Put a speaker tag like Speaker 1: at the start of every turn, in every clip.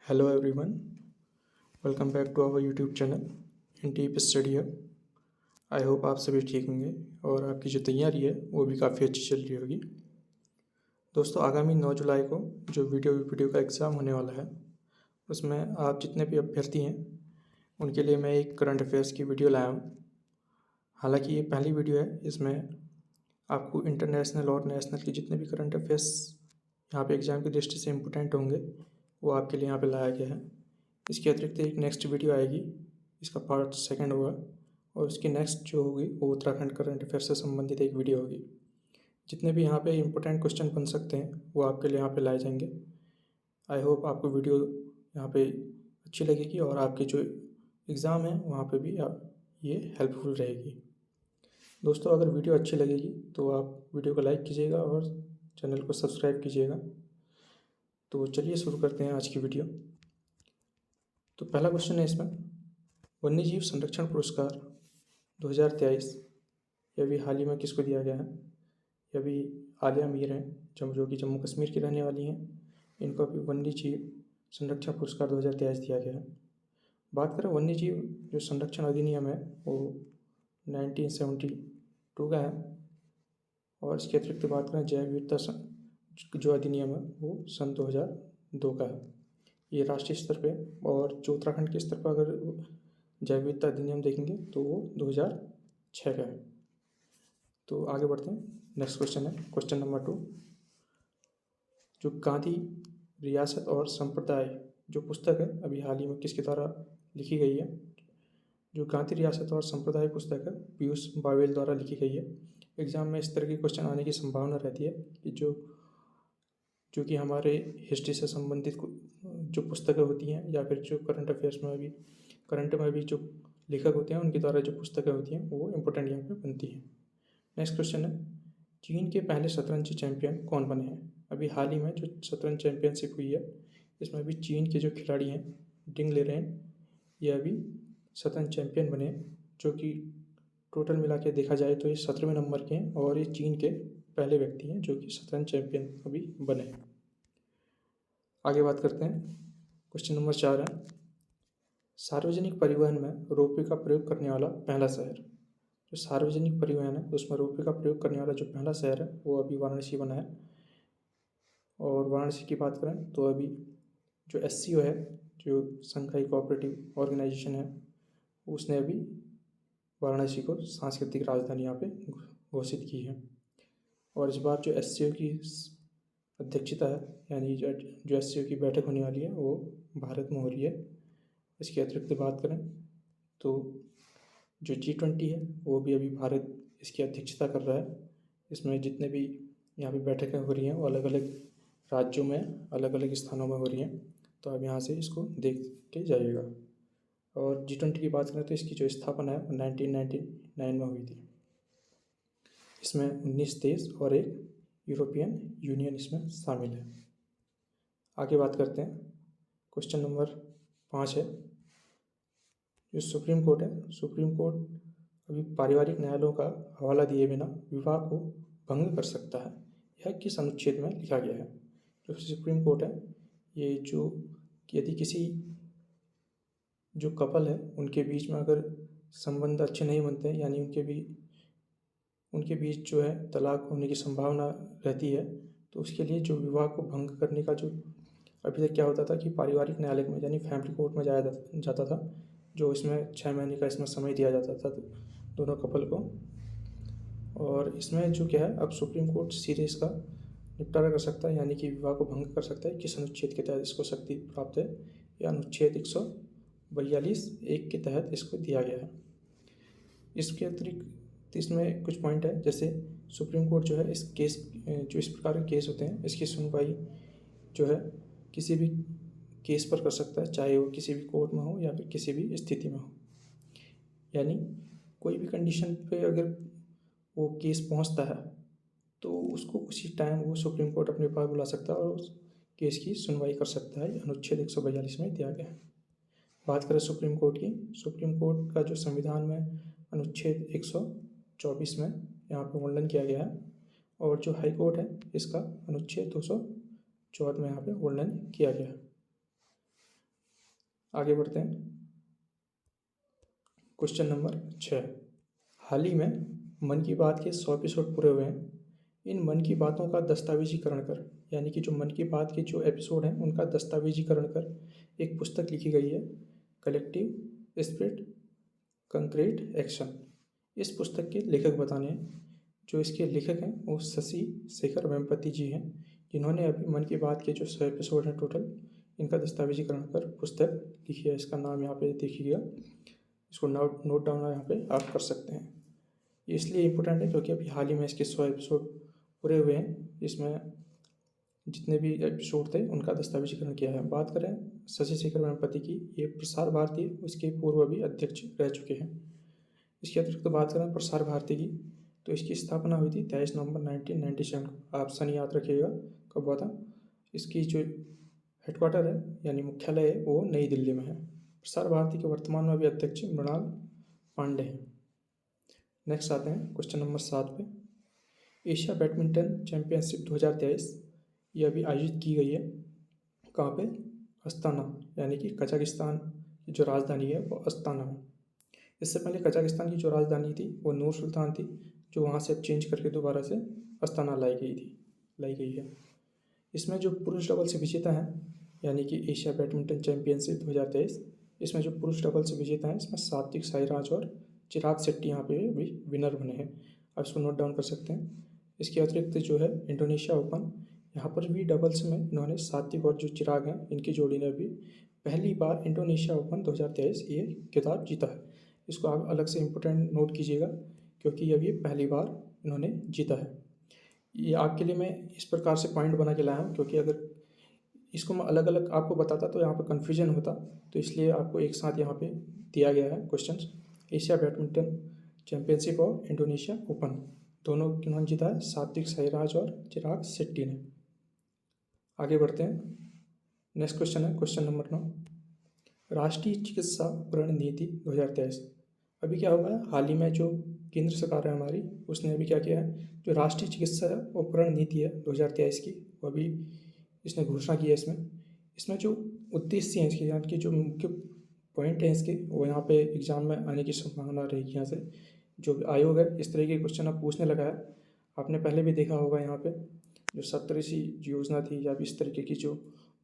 Speaker 1: Hello everyone, welcome back to our YouTube channel in deep study hub. I hope आप सभी ठीक होंगे और आपकी जो तैयारी है वो भी काफ़ी अच्छी चल रही होगी। दोस्तों, आगामी 9 जुलाई को जो वीडियो का एग्ज़ाम होने वाला है उसमें आप जितने भी अभ्यर्थी हैं उनके लिए मैं एक करंट अफेयर्स की वीडियो लाया हूँ। हालांकि ये पहली वीडियो है, इसमें आपको इंटरनेशनल और नेशनल की जितने भी करंट अफेयर्स यहाँ पे एग्ज़ाम की दृष्टि से इम्पोर्टेंट होंगे वो आपके लिए यहाँ पे लाया गया है। इसके अतिरिक्त एक नेक्स्ट वीडियो आएगी, इसका पार्ट सेकंड होगा और उसकी नेक्स्ट जो होगी वो उत्तराखंड करंट अफेयर से संबंधित एक वीडियो होगी। जितने भी यहाँ पे इम्पोर्टेंट क्वेश्चन बन सकते हैं वो आपके लिए यहाँ पे लाए जाएंगे। आई होप आपको वीडियो यहाँ पे अच्छी लगेगी और आपकी जो एग्ज़ाम है वहाँ पे भी ये हेल्पफुल रहेगी। दोस्तों, अगर वीडियो अच्छी लगेगी तो आप वीडियो को लाइक कीजिएगा और चैनल को सब्सक्राइब कीजिएगा। तो चलिए शुरू करते हैं आज की वीडियो। तो पहला क्वेश्चन है इसमें, वन्यजीव संरक्षण पुरस्कार 2023 यह भी हाल ही में किसको दिया गया है? यह भी आलिया मीर हैं जो कि जम्मू कश्मीर की रहने वाली हैं। इनको भी वन्यजीव संरक्षण पुरस्कार 2023 दिया गया है। बात करें वन्यजीव जो संरक्षण अधिनियम है वो 1972 का है और इसके अतिरिक्त बात करें जैव विविधता जो अधिनियम है वो सन 2002 का है। ये राष्ट्रीय स्तर पे, और जो उत्तराखंड के स्तर पर अगर जैव विविधता अधिनियम देखेंगे तो वो 2006 का है। तो आगे बढ़ते हैं, नेक्स्ट क्वेश्चन है क्वेश्चन नंबर 2। जो गांधी रियासत और संप्रदाय जो पुस्तक है अभी हाल ही में किसके द्वारा लिखी गई है? जो गांधी रियासत और संप्रदाय पुस्तक है पीयूष बावेल द्वारा लिखी गई है। एग्जाम में इस तरह के क्वेश्चन आने की संभावना रहती है कि जो कि हमारे हिस्ट्री से संबंधित जो पुस्तकें होती हैं या फिर जो करंट अफेयर्स में भी जो लेखक होते हैं उनके द्वारा जो पुस्तकें होती हैं वो इम्पोर्टेंट यहाँ पे बनती हैं। नेक्स्ट क्वेश्चन है, चीन के पहले शतरंज चैंपियन कौन बने हैं? अभी हाल ही में जो शतरंज चैंपियनशिप हुई है इसमें अभी चीन के जो खिलाड़ी हैं डिंग लेरेन ये अभी शतरंज चैंपियन बने, जो कि टोटल मिला के देखा जाए तो ये 17वें नंबर के हैं और ये चीन के पहले व्यक्ति हैं जो कि शतरंज चैंपियन अभी बने हैं। आगे बात करते हैं, क्वेश्चन नंबर 4 है, सार्वजनिक परिवहन में रोपवे का प्रयोग करने वाला पहला शहर। जो सार्वजनिक परिवहन है उसमें रोपवे का प्रयोग करने वाला जो पहला शहर है वो अभी वाराणसी बना है। और वाराणसी की बात करें तो अभी जो SCO है, जो शंघाई कोऑपरेटिव ऑर्गेनाइजेशन है, उसने अभी वाराणसी को सांस्कृतिक राजधानी यहाँ पे घोषित की है। और इस बार जो SCO की अध्यक्षता है यानी जो SCO की बैठक होने वाली है वो भारत में हो रही है। इसके अतिरिक्त बात करें तो जो G20 है वो भी अभी भारत इसकी अध्यक्षता कर रहा है। इसमें जितने भी यहाँ पे बैठकें हो रही हैं वो अलग अलग राज्यों में अलग अलग स्थानों में हो रही हैं, तो आप यहाँ से इसको देख के जाइएगा। और G20 की बात करें तो इसकी जो स्थापना है 1999 में हुई थी। इसमें 19 देश और एक यूरोपियन यूनियन इसमें शामिल है। आगे बात करते हैं, क्वेश्चन नंबर 5 है, जो सुप्रीम कोर्ट है, सुप्रीम कोर्ट अभी पारिवारिक न्यायालयों का हवाला दिए बिना विवाह को भंग कर सकता है, यह किस अनुच्छेद में लिखा गया है? जो सुप्रीम कोर्ट है ये जो यदि किसी जो कपल है उनके बीच में अगर संबंध अच्छे नहीं बनते हैं यानी उनके बीच जो है तलाक होने की संभावना रहती है, तो उसके लिए जो विवाह को भंग करने का जो अभी तक क्या होता था कि पारिवारिक न्यायालय में यानी फैमिली कोर्ट में जाया जाता था, जो इसमें 6 महीने का इसमें समय दिया जाता था दोनों कपल को। और इसमें जो क्या है अब सुप्रीम कोर्ट सीधे इसका निपटारा कर सकता है यानी कि विवाह को भंग कर सकता है। किस अनुच्छेद के तहत इसको शक्ति प्राप्त है? या अनुच्छेद 142(1) के तहत इसको दिया गया है। इसके अतिरिक्त इसमें कुछ पॉइंट है, जैसे सुप्रीम कोर्ट जो है इस केस जो इस प्रकार के केस होते हैं इसकी सुनवाई जो है किसी भी केस पर कर सकता है, चाहे वो किसी भी कोर्ट में हो या फिर किसी भी स्थिति में हो। यानी कोई भी कंडीशन पे अगर वो केस पहुंचता है तो उसको उसी टाइम वो सुप्रीम कोर्ट अपने पास बुला सकता है और उस केस की सुनवाई कर सकता है। अनुच्छेद 142 में दिया गया है। बात करें सुप्रीम कोर्ट की, सुप्रीम कोर्ट का जो संविधान में अनुच्छेद 124 में यहाँ पे वर्णन किया गया है, और जो हाई कोर्ट है इसका अनुच्छेद 204 में यहाँ पे वर्णन किया गया है। आगे बढ़ते हैं। Question number 6। हाल ही में मन की बात के 100 एपिसोड पूरे हुए हैं। इन मन की बातों का दस्तावेजीकरण कर, यानी कि जो मन की बात के जो एपिसोड हैं उनका दस्तावेजीकरण कर एक पुस्तक लिखी गई है, कलेक्टिव स्पिरिट कंक्रीट एक्शन। इस पुस्तक के लेखक बताने हैं। जो इसके लेखक हैं वो शशि शेखर वेम्पति जी हैं, जिन्होंने अभी मन की बात के जो 100 एपिसोड हैं टोटल, इनका दस्तावेजीकरण कर पुस्तक लिखी है। इसका नाम यहाँ पे देखिएगा, इसको नोट डाउन यहाँ पे आप कर सकते हैं। ये इसलिए इम्पोर्टेंट है क्योंकि अभी हाल ही में इसके 100 एपिसोड पूरे हुए हैं। इसमें जितने भी एपिसोड थे उनका दस्तावेजीकरण किया है। बात करें शशि शेखर वेम्पति की, ये प्रसार भारती उसके पूर्व भी अध्यक्ष रह चुके हैं। इसके अतिरिक्त बात करें प्रसार भारती की, तो इसकी स्थापना हुई थी 23 नवंबर 1997 को। आप सन याद रखिएगा कब हुआ था। इसकी जो हेडक्वार्टर है यानी मुख्यालय है वो नई दिल्ली में है। प्रसार भारती के वर्तमान में भी अध्यक्ष मृणाल पांडे हैं। नेक्स्ट आते हैं क्वेश्चन नंबर 7 पे। एशिया बैडमिंटन चैंपियनशिप 2023 ये अभी आयोजित की गई है। कहाँ पे? अस्ताना, यानी कि कजाकिस्तान की जो राजधानी है वो अस्ताना है। इससे पहले कजाकिस्तान की जो राजधानी थी वो नूर सुल्तान थी, जो वहाँ से चेंज करके दोबारा से अस्ताना लाई गई है। इसमें जो पुरुष डबल्स विजेता हैं, यानी कि एशिया बैडमिंटन चैंपियनशिप 2023, इसमें जो पुरुष डबल्स विजेता हैं इसमें सात्विक साईराज और चिराग शेट्टी यहाँ पे भी विनर बने हैं। आप इसको नोट डाउन कर सकते हैं। इसके अतिरिक्त जो है इंडोनेशिया ओपन, यहाँ पर भी डबल्स में इन्होंने सात्विक और जो चिराग हैं इनकी जोड़ी ने भी पहली बार इंडोनेशिया ओपन 2023 ये खिताब जीता है। इसको आप अलग से इम्पोर्टेंट नोट कीजिएगा क्योंकि अब ये पहली बार इन्होंने जीता है। ये आपके लिए मैं इस प्रकार से पॉइंट बना के लाया हूँ क्योंकि अगर इसको मैं अलग अलग आपको बताता तो यहाँ पर कन्फ्यूजन होता, तो इसलिए आपको एक साथ यहाँ पे दिया गया है क्वेश्चंस। एशिया बैडमिंटन चैंपियनशिप और इंडोनेशिया ओपन दोनों किन्होंने जीता है? सात्विक साईराज और चिराग शेट्टी ने। आगे बढ़ते हैं। नेक्स्ट क्वेश्चन है क्वेश्चन नंबर 9। राष्ट्रीय चिकित्सा उपकरण नीति 2023। अभी क्या हुआ है, हाल ही में जो केंद्र सरकार है हमारी, उसने अभी क्या किया है, जो राष्ट्रीय चिकित्सा उपकरण नीति है 2023 की, वो अभी इसने घोषणा की है। इसमें जो उद्देश्य हैं इसके, यहाँ के जो मुख्य पॉइंट हैं इसके, वो यहाँ पे एग्जाम में आने की संभावना रहेगी। यहाँ से जो आयोग है इस तरह के क्वेश्चन अब पूछने लगा है। आपने पहले भी देखा होगा यहाँ पे जो सप्तऋषि योजना थी या इस तरीके की जो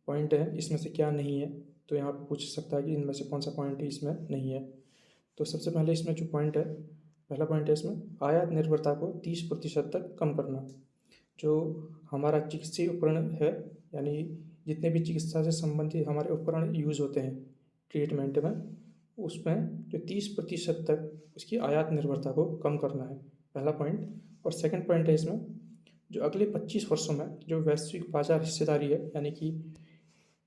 Speaker 1: पॉइंट है इसमें से क्या नहीं है, तो यहाँ पर पूछ सकता है कि इनमें से कौन सा पॉइंट इसमें नहीं है। तो सबसे पहले इसमें जो पॉइंट है, पहला पॉइंट है इसमें आयात निर्भरता को 30% तक कम करना। जो हमारा चिकित्सीय उपकरण है, यानी जितने भी चिकित्सा से संबंधित हमारे उपकरण यूज़ होते हैं ट्रीटमेंट में, उसमें जो 30% तक उसकी आयात निर्भरता को कम करना है, पहला पॉइंट। और सेकंड पॉइंट है इसमें जो अगले 25 वर्षों में जो वैश्विक बाजार हिस्सेदारी है, यानी कि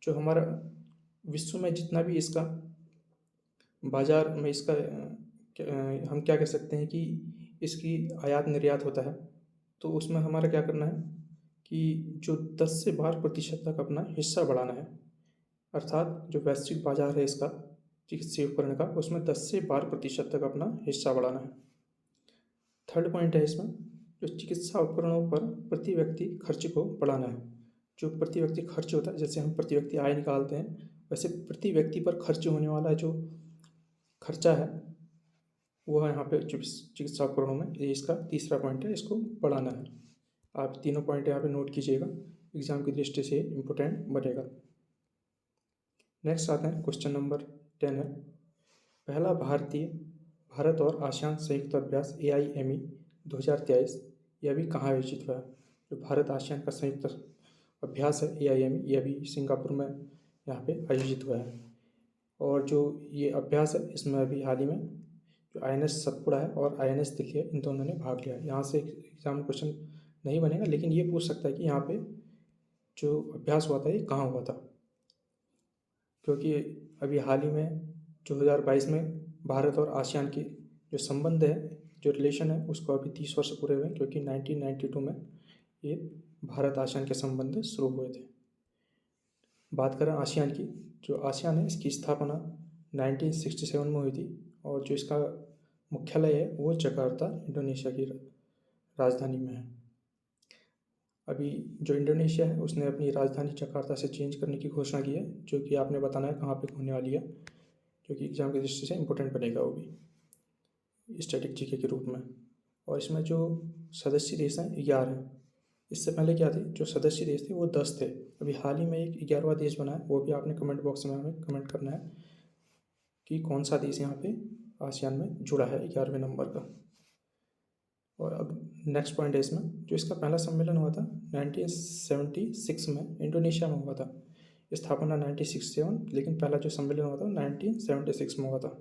Speaker 1: जो हमारा विश्व में जितना भी इसका बाजार में इसका हम क्या कह सकते हैं कि इसकी आयात निर्यात होता है, तो उसमें हमारा क्या करना है कि जो 10 से 12% तक अपना हिस्सा बढ़ाना है। अर्थात जो वैश्विक बाजार है इसका चिकित्सीय उपकरण का, उसमें 10 से 12% तक अपना हिस्सा बढ़ाना है। थर्ड पॉइंट है इसमें जो चिकित्सा उपकरणों पर प्रति व्यक्ति खर्च को बढ़ाना है। जो प्रति व्यक्ति खर्च होता है, जैसे हम प्रति व्यक्ति आय निकालते हैं, वैसे प्रति व्यक्ति पर खर्च होने वाला जो खर्चा है वो है यहाँ पे चिकित्सा उपकरणों में, ये इसका तीसरा पॉइंट है, इसको बढ़ाना है। आप तीनों पॉइंट यहाँ पे नोट कीजिएगा, एग्जाम की दृष्टि से इम्पोर्टेंट बनेगा। नेक्स्ट आते हैं क्वेश्चन नंबर 10 है। पहला भारत और आसियान संयुक्त अभ्यास AIME 2023 यह भी कहाँ आयोजित हुआ है? जो भारत आसियान का संयुक्त अभ्यास है AIME, यह भी सिंगापुर में यहाँ पे आयोजित हुआ है। और जो ये अभ्यास है इसमें अभी हाल ही में जो INS सतपुड़ा है और INS दिल्ली है, इन दोनों ने भाग लिया है। यहाँ से एग्जाम क्वेश्चन नहीं बनेगा, लेकिन ये पूछ सकता है कि यहाँ पे जो अभ्यास हुआ था ये कहाँ हुआ था, क्योंकि अभी हाल ही में 2022 में भारत और आसियान की जो संबंध है, जो रिलेशन है, उसको अभी 30 वर्ष पूरे हुए हैं, क्योंकि 1992 में ये भारत आसियान के संबंध शुरू हुए थे। बात करें आसियान की, जो आसियान है इसकी स्थापना 1967 में हुई थी और जो इसका मुख्यालय है वो जकार्ता इंडोनेशिया की राजधानी में है। अभी जो इंडोनेशिया है उसने अपनी राजधानी जकार्ता से चेंज करने की घोषणा की है, जो कि आपने बताना है कहाँ पे होने वाली है, जो कि एग्ज़ाम की दृष्टि से इम्पोर्टेंट बनेगा वो भी स्टैटिक जीके के रूप में। और इसमें जो सदस्य देश हैं 11 हैं। इससे पहले क्या थे, जो सदस्य देश थे वो 10 थे। अभी हाल ही में एक 11वां देश बना है, वो भी आपने कमेंट बॉक्स में हमें कमेंट करना है कि कौन सा देश यहाँ पे आसियान में जुड़ा है 11वें नंबर का। और अब नेक्स्ट पॉइंट है इसमें, जो इसका पहला सम्मेलन हुआ था 1976 में इंडोनेशिया में हुआ था। स्थापना 1967, लेकिन पहला जो सम्मेलन हुआ था 1976 में हुआ था।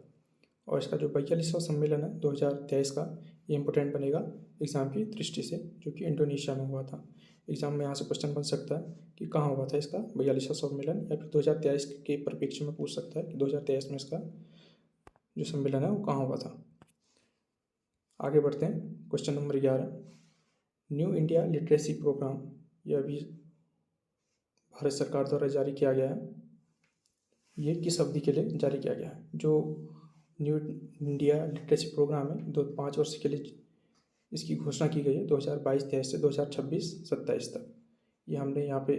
Speaker 1: और इसका जो 42वां सम्मेलन है 2023 का, ये इंपॉर्टेंट बनेगा एग्ज़ाम की दृष्टि से, जो कि इंडोनेशिया में हुआ था। एग्ज़ाम में यहाँ से क्वेश्चन बन सकता है कि कहाँ हुआ था इसका 42वां सम्मेलन, या फिर 2023 के परिप्रेक्ष्य में पूछ सकता है कि 2023 में इसका जो सम्मेलन है वो कहाँ हुआ था। आगे बढ़ते हैं, question number 11, new India literacy programme, यह अभी भारत सरकार द्वारा जारी किया गया है। ये किस अवधि के लिए जारी किया गया है? जो न्यू इंडिया लिटरेसी प्रोग्राम है 5 वर्ष के लिए इसकी घोषणा की गई है, 2022-23 से 2026-27 तक। ये हमने यहाँ पे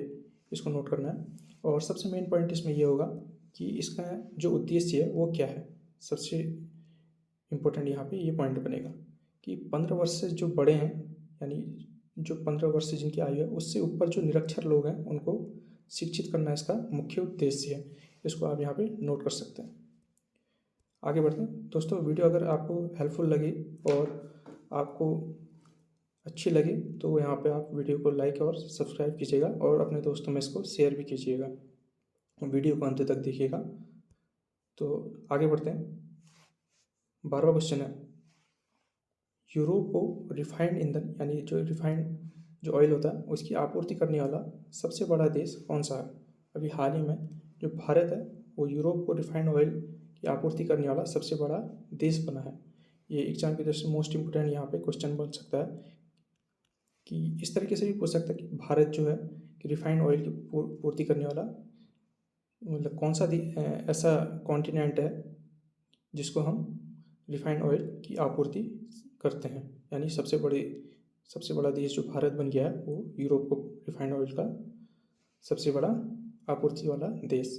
Speaker 1: इसको नोट करना है। और सबसे मेन पॉइंट इसमें ये होगा कि इसका जो उद्देश्य है वो क्या है। सबसे इम्पोर्टेंट यहाँ पे ये पॉइंट बनेगा कि 15 वर्ष से जो बड़े हैं, यानी जो 15 वर्ष से जिनकी आयु है उससे ऊपर जो निरक्षर लोग हैं उनको शिक्षित करना इसका मुख्य उद्देश्य है। इसको आप यहाँ पे नोट कर सकते हैं। आगे बढ़ते हैं दोस्तों, वीडियो अगर आपको हेल्पफुल लगी और आपको अच्छी लगी तो यहाँ पे आप वीडियो को लाइक और सब्सक्राइब कीजिएगा, और अपने दोस्तों में इसको शेयर भी कीजिएगा। वीडियो को अंत तक देखिएगा। तो आगे बढ़ते हैं, 12वां क्वेश्चन है, यूरोप को रिफाइंड ईंधन यानी जो रिफाइंड जो ऑयल होता है उसकी आपूर्ति करने वाला सबसे बड़ा देश कौन सा है? अभी हाल ही में जो भारत है वो यूरोप को रिफाइंड ऑयल की आपूर्ति करने वाला सबसे बड़ा देश बना है। ये एग्जाम की दृष्टि से मोस्ट इम्पोर्टेंट यहाँ पे क्वेश्चन बन सकता है कि इस तरीके से भी पूछ सकता है कि भारत जो है कि रिफाइंड ऑयल की पूर्ति करने वाला मतलब कौन सा ऐसा कॉन्टिनेंट है जिसको हम रिफाइंड ऑयल की आपूर्ति करते हैं। यानी सबसे बड़ा देश जो भारत बन गया है वो यूरोप को रिफाइंड ऑयल का सबसे बड़ा आपूर्ति वाला देश।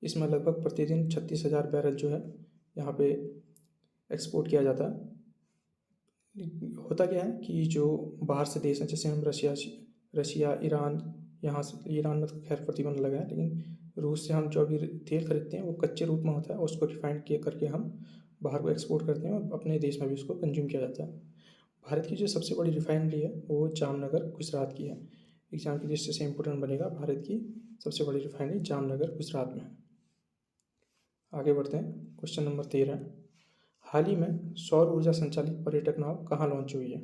Speaker 1: इसमें लगभग प्रतिदिन 36,000 बैरल जो है यहाँ पे एक्सपोर्ट किया जाता है। होता क्या है कि जो बाहर से देश हैं, जैसे हम रशिया, ईरान, यहाँ से ईरान में तो खैर प्रतिबंध लगा है, लेकिन रूस से हम जो अभी तेल खरीदते हैं वो कच्चे रूप में होता है, उसको रिफाइंड किया करके हम बाहर को एक्सपोर्ट करते हैं और अपने देश में भी उसको कंज्यूम किया जाता है। भारत की जो सबसे बड़ी रिफाइनरी है वो जामनगर गुजरात की है। एग्जाम की दृष्टि से इम्पोर्टेंट बनेगा, भारत की सबसे बड़ी रिफाइनरी जामनगर गुजरात में है। आगे बढ़ते हैं, क्वेश्चन नंबर 13, हाल ही में सौर ऊर्जा संचालित पर्यटक नाव कहाँ लॉन्च हुई है?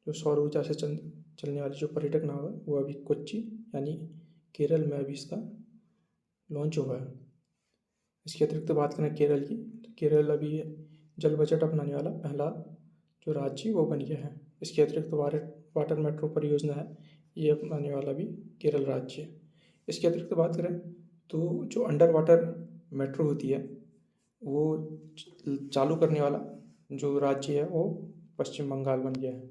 Speaker 1: जो सौर ऊर्जा से चलने वाली जो पर्यटक नाव है वो अभी कोच्चि यानी केरल में अभी इसका लॉन्च हुआ है। इसके अतिरिक्त बात करें केरल की, तो केरल अभी जल बजट अपनाने वाला पहला जो राज्य वो बन गया है। इसके अतिरिक्त वाटर मेट्रो परियोजना है, ये अपनाने वाला भी केरल राज्य है। इसके अतिरिक्त बात करें तो जो अंडर वाटर मेट्रो होती है वो चालू करने वाला जो राज्य है वो पश्चिम बंगाल बन गया है।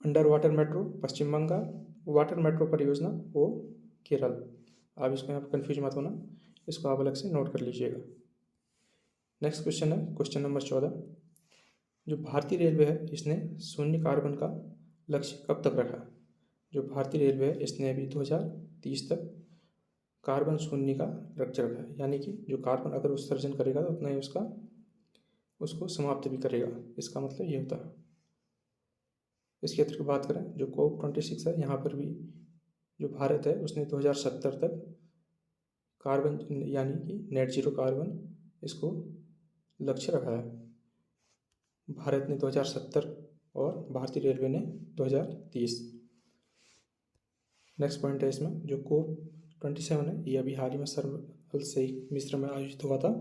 Speaker 1: अंडर वाटर मेट्रो पश्चिम बंगाल, वाटर मेट्रो परियोजना वो केरल। आप इसको यहाँ पर कन्फ्यूज मत होना, इसको आप अलग से नोट कर लीजिएगा। नेक्स्ट क्वेश्चन है क्वेश्चन नंबर 14, जो भारतीय रेलवे है इसने शून्य कार्बन का लक्ष्य कब तक रखा? जो भारतीय रेलवे है इसने अभी 2030 तक कार्बन शून्य का लक्ष्य रखा है, यानी कि जो कार्बन अगर उत्सर्जन करेगा तो उतना ही उसको समाप्त भी करेगा। इसका मतलब ये होता है। इसके अतिरिक्त बात करें जो COP26 है, यहाँ पर भी जो भारत है उसने 2070 तक कार्बन यानी कि नेट जीरो कार्बन इसको लक्ष्य रखा है। भारत ने 2070 और भारतीय रेलवे ने 2030। नेक्स्ट पॉइंट है इसमें जो COP27 है, ये अभी हाल ही में सर्वल से मिस्र में आयोजित हुआ था।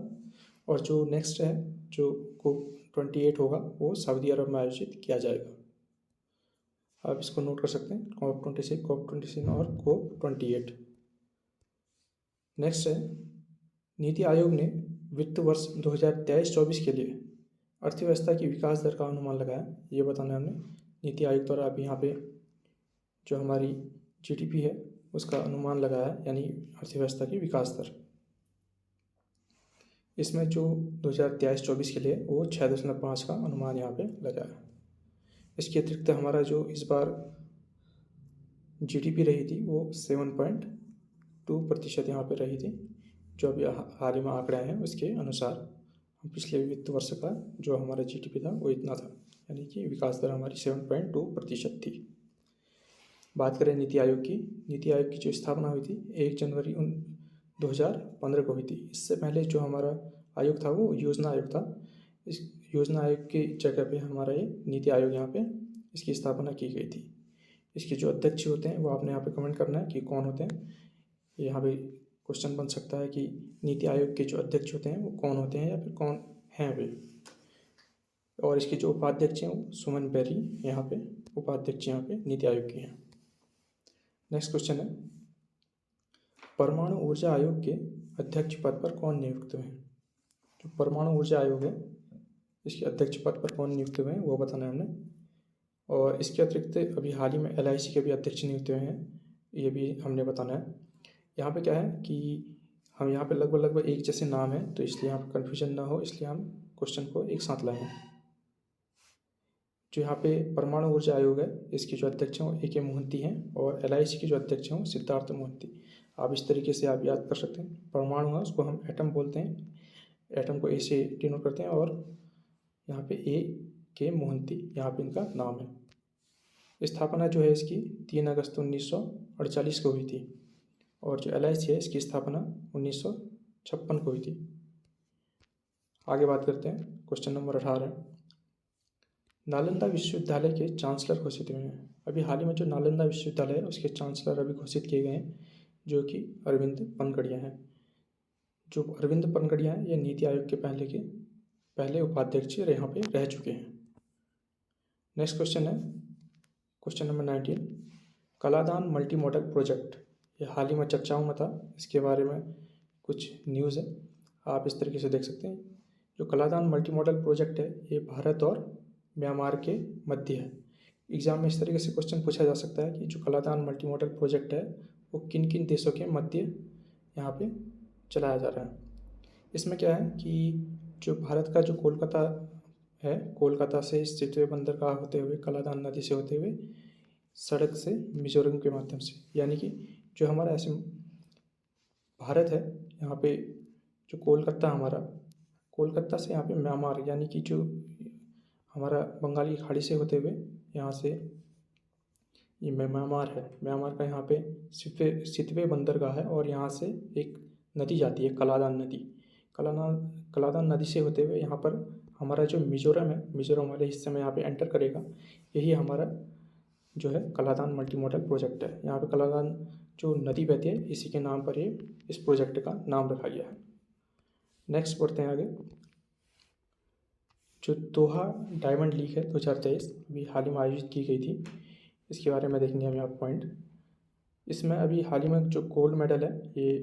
Speaker 1: और जो नेक्स्ट है जो COP28 होगा वो सऊदी अरब में आयोजित किया जाएगा। आप इसको नोट कर सकते हैं, COP26 और COP28। नेक्स्ट है, नीति आयोग ने वित्त वर्ष 2023-24 के लिए अर्थव्यवस्था की विकास दर का अनुमान लगाया। ये बताना है हमने नीति आयोग द्वारा अभी यहाँ पे जो हमारी जीडीपी है उसका अनुमान लगाया है, यानी अर्थव्यवस्था की विकास दर। इसमें जो 2023-24 के लिए वो 6.5 का अनुमान यहाँ पे लगाया है। इसके अतिरिक्त हमारा जो इस बार जीडीपी रही थी वो 7.2% यहाँ पे रही थी, जो अभी हाल ही में आंकड़े हैं उसके अनुसार। पिछले वित्त वर्ष का जो हमारा जीडीपी था वो इतना था, यानी कि विकास दर हमारी 7.2% थी। बात करें नीति आयोग की, नीति आयोग की जो स्थापना हुई थी 1 जनवरी 2015 को हुई थी। इससे पहले जो हमारा आयोग था वो योजना आयोग था। इस योजना आयोग की जगह पे हमारा ये नीति आयोग यहाँ पे इसकी स्थापना की गई थी। इसके जो अध्यक्ष होते हैं वो आपने यहाँ पे कमेंट करना है कि कौन होते हैं। यहाँ पे क्वेश्चन बन सकता है कि नीति आयोग के जो अध्यक्ष होते हैं वो कौन होते हैं या फिर कौन हैं वे। और इसके जो उपाध्यक्ष हैं वो सुमन बेरी यहाँ पे उपाध्यक्ष यहाँ पे नीति आयोग के हैं। नेक्स्ट क्वेश्चन है, परमाणु ऊर्जा आयोग के अध्यक्ष पद पर कौन नियुक्त हुए हैं। जो परमाणु ऊर्जा आयोग है इसके अध्यक्ष पद पर कौन नियुक्त हुए हैं वो बताना है हमने। और इसके अतिरिक्त अभी हाल ही में LIC के भी अध्यक्ष नियुक्त हुए हैं, ये भी हमने बताना है। यहाँ पे क्या है कि हम यहाँ पे लगभग एक जैसे नाम है, तो इसलिए यहाँ पर कन्फ्यूजन ना हो, इसलिए हम क्वेश्चन को एक साथ लाए हैं। जो यहाँ पे परमाणु ऊर्जा आयोग है इसके जो अध्यक्ष हैं वो AK मोहंती हैं, और LIC के जो अध्यक्ष हैं वो सिद्धार्थ मोहंती। आप इस तरीके से आप याद कर सकते हैं। परमाणु है उसको हम एटम बोलते हैं, एटम को A से डिनोट करते हैं, और यहाँ पे AK मोहंती यहाँ पे इनका नाम है। स्थापना जो है इसकी 3 अगस्त 1948 को हुई थी, और जो LIC है इसकी स्थापना 1956 को हुई थी। आगे बात करते हैं, क्वेश्चन नंबर 18, नालंदा विश्वविद्यालय के चांसलर घोषित हुए हैं। अभी हाल ही में जो नालंदा विश्वविद्यालय है उसके चांसलर अभी घोषित किए गए हैं, जो कि अरविंद पनगड़िया हैं। जो अरविंद पनगड़िया हैं ये नीति आयोग के पहले उपाध्यक्ष यहाँ पे रह चुके हैं। नेक्स्ट क्वेश्चन है question number 19, Kaladan multi modal project, ये हाल ही में चर्चाओं में था, इसके बारे में कुछ न्यूज़ है, आप इस तरीके से देख सकते हैं। जो कलादान मल्टी मॉडल प्रोजेक्ट है ये भारत और म्यांमार के मध्य है। एग्जाम में इस तरीके से क्वेश्चन पूछा जा सकता है कि जो कलादान मल्टी मॉडल प्रोजेक्ट है वो किन किन देशों के मध्य यहाँ पे चलाया जा रहा है। इसमें क्या है कि जो भारत का जो कोलकाता है, कोलकाता से सितवे बंदरगाह होते हुए कलादान नदी से होते हुए सड़क से मिजोरम के माध्यम से, यानी कि जो हमारा ऐसे भारत है यहाँ पे जो कोलकाता हमारा, कोलकाता से यहाँ पे म्यांमार, यानी कि जो हमारा बंगाल की खाड़ी से होते हुए यहाँ से ये म्यांमार है, म्यांमार का यहाँ पे सितवे बंदरगाह है, और यहाँ से एक नदी जाती है कलादान नदी। कलादान नदी से होते हुए यहाँ पर हमारा जो मिजोरम है, मिजोरम वाले हिस्से में यहाँ पे एंटर करेगा। यही हमारा जो है कलादान मल्टी मॉडल प्रोजेक्ट है। यहाँ पे कलादान जो नदी बहती है इसी के नाम पर ये इस प्रोजेक्ट का नाम रखा गया है। नेक्स्ट बढ़ते हैं आगे। जो दोहा डायमंड लीग है 2023 अभी हाल ही में आयोजित की गई थी, इसके बारे में देखेंगे हम यहाँ पॉइंट। इसमें अभी हाल ही में जो गोल्ड मेडल है ये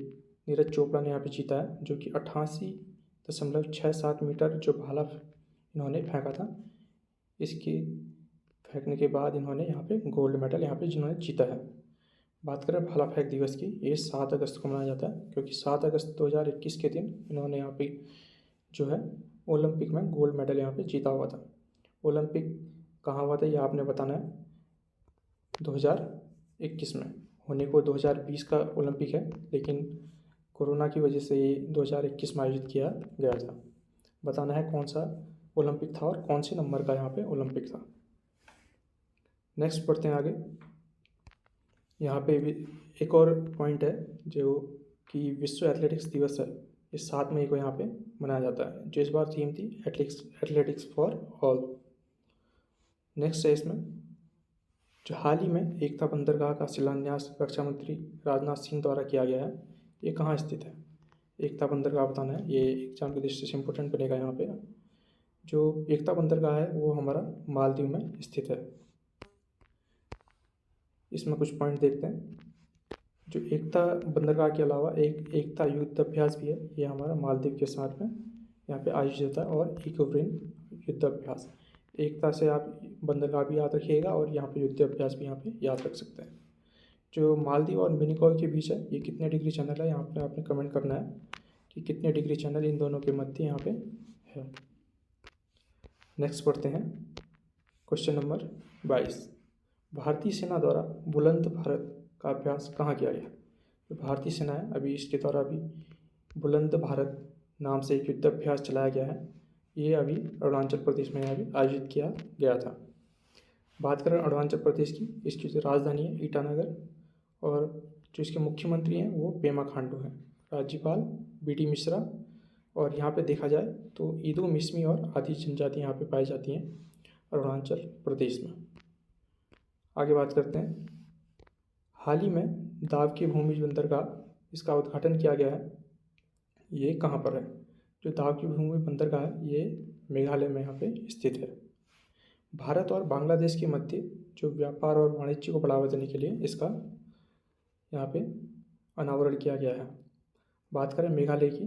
Speaker 1: नीरज चोपड़ा ने यहाँ पे जीता है, जो कि 88.67 मीटर जो भाला इन्होंने फेंका था। इसके फेंकने के बाद इन्होंने यहाँ पे गोल्ड मेडल यहाँ पे जिन्होंने जीता है। बात करें भाला फेंक दिवस की, ये 7 अगस्त को मनाया जाता है, क्योंकि 7 अगस्त 2021 के दिन इन्होंने यहाँ पे जो है ओलंपिक में गोल्ड मेडल यहाँ पे जीता हुआ था। ओलंपिक कहाँ हुआ था ये आपने बताना है। 2021 में, होने को 2020 का ओलंपिक है, लेकिन कोरोना की वजह से ये 2021 में आयोजित किया गया था। बताना है कौन सा ओलंपिक था और कौन से नंबर का यहाँ पे ओलंपिक था। नेक्स्ट पढ़ते हैं आगे। यहाँ पे भी एक और पॉइंट है जो कि विश्व एथलेटिक्स दिवस है, इस 7 मई को यहाँ पे मनाया जाता है, जो इस बार थीम थी एथलेटिक्स फॉर ऑल। नेक्स्ट है इसमें जो हाल ही में एकता बंदरगाह का शिलान्यास रक्षा मंत्री राजनाथ सिंह द्वारा किया गया है, ये कहाँ स्थित है। एकता बंदरगाह बताना है, ये एग्जाम की दृष्टि से इम्पोर्टेंट बनेगा। यहाँ पे जो एकता बंदरगाह है वो हमारा मालदीव में स्थित है। इसमें कुछ पॉइंट देखते हैं। जो एकता बंदरगाह के अलावा एक एकता युद्ध अभ्यास भी है, ये हमारा मालदीव के साथ में यहाँ पे आयोजित होता है, और इकोब्रिन युद्ध अभ्यास एकता से आप बंदरगाह भी याद रखिएगा और यहाँ पे युद्धाभ्यास भी यहाँ पे याद रख सकते हैं। जो मालदीव और मिनिकॉय के बीच है ये कितने डिग्री चैनल है, यहाँ पे आपने कमेंट करना है कि कितने डिग्री चैनल इन दोनों के मध्य यहाँ पे है। नेक्स्ट पढ़ते हैं क्वेश्चन नंबर 22। भारतीय सेना द्वारा बुलंद भारत का अभ्यास कहाँ किया गया? जो भारतीय सेना है अभी इसके द्वारा अभी बुलंद भारत नाम से एक युद्ध अभ्यास चलाया गया है। ये अभी अरुणाचल प्रदेश में अभी आयोजित किया गया था। बात करें अरुणाचल प्रदेश की, इसकी जो राजधानी है ईटानगर और जो इसके मुख्यमंत्री हैं वो पेमा खांडू हैं, राज्यपाल BD मिश्रा। और यहाँ पे देखा जाए तो ईदो मिसमी और आदि जनजाति यहाँ पे पाई जाती हैं अरुणाचल प्रदेश में। आगे बात करते हैं, हाल ही में दाव की भूमि बंदरगाह इसका उद्घाटन किया गया है, ये कहाँ पर है? जो दाव की भूमि बंदरगाह है ये मेघालय में यहाँ पे स्थित है। भारत और बांग्लादेश के मध्य जो व्यापार और वाणिज्य को बढ़ावा देने के लिए इसका यहाँ पे अनावरण किया गया है। बात करें मेघालय की,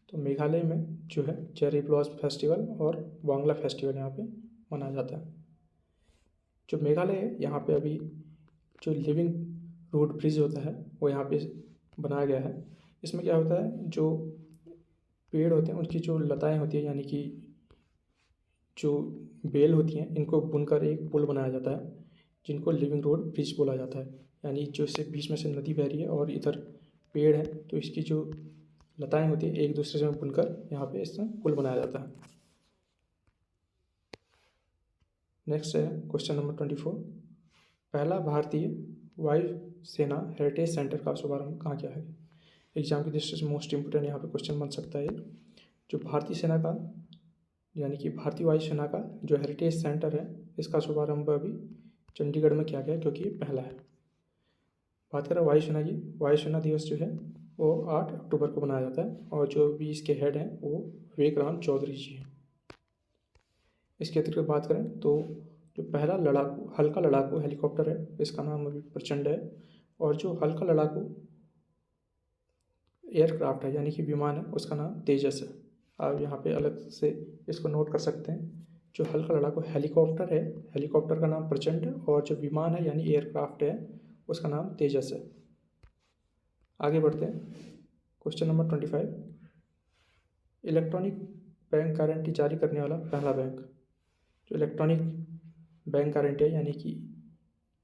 Speaker 1: तो मेघालय में जो है चेरी ब्लॉसम फेस्टिवल और वांगला फेस्टिवल यहाँ पे मनाया जाता है। जो मेघालय है यहाँ पे अभी जो लिविंग रोड ब्रिज होता है वो यहाँ पे बनाया गया है। इसमें क्या होता है, जो पेड़ होते हैं उनकी जो लताएं होती है यानी कि जो बेल होती हैं इनको बुनकर एक पुल बनाया जाता है जिनको लिविंग रोड ब्रिज बोला जाता है। यानी जो इससे बीच में से नदी बह रही है और इधर पेड़ है तो इसकी जो लताएं होती है एक दूसरे से बुनकर यहाँ पे इसमें पुल बनाया जाता है। नेक्स्ट है क्वेश्चन नंबर 24। पहला भारतीय वायु सेना हेरिटेज सेंटर का शुभारंभ कहाँ किया है? एग्जाम की दृष्टि से मोस्ट इंपोर्टेंट यहाँ पे क्वेश्चन बन सकता है। जो भारतीय सेना का यानी कि भारतीय वायु सेना का जो हेरिटेज सेंटर है इसका शुभारंभ अभी चंडीगढ़ में किया गया क्योंकि ये पहला है। बात करें वायुसेना की, वायुसेना दिवस जो है वो 8 अक्टूबर को मनाया जाता है और जो भी इसके हेड हैं वो विवेक राम चौधरी जी हैं। इसके अतिरिक्त बात करें तो जो पहला लड़ाकू हल्का लड़ाकू हेलीकॉप्टर है इसका नाम अभी प्रचंड है और जो हल्का लड़ाकू एयरक्राफ्ट है यानी कि विमान है उसका नाम तेजस है। आप यहाँ पे अलग से इसको नोट कर सकते हैं। जो हल्का लड़ाकू हेलीकॉप्टर है हेलीकॉप्टर का नाम प्रचंड है और जो विमान है यानी एयरक्राफ्ट है उसका नाम तेजस है। आगे बढ़ते हैं question number 25। Electronic bank guarantee जारी करने वाला पहला बैंक, जो इलेक्ट्रॉनिक बैंक गारंटी है यानी कि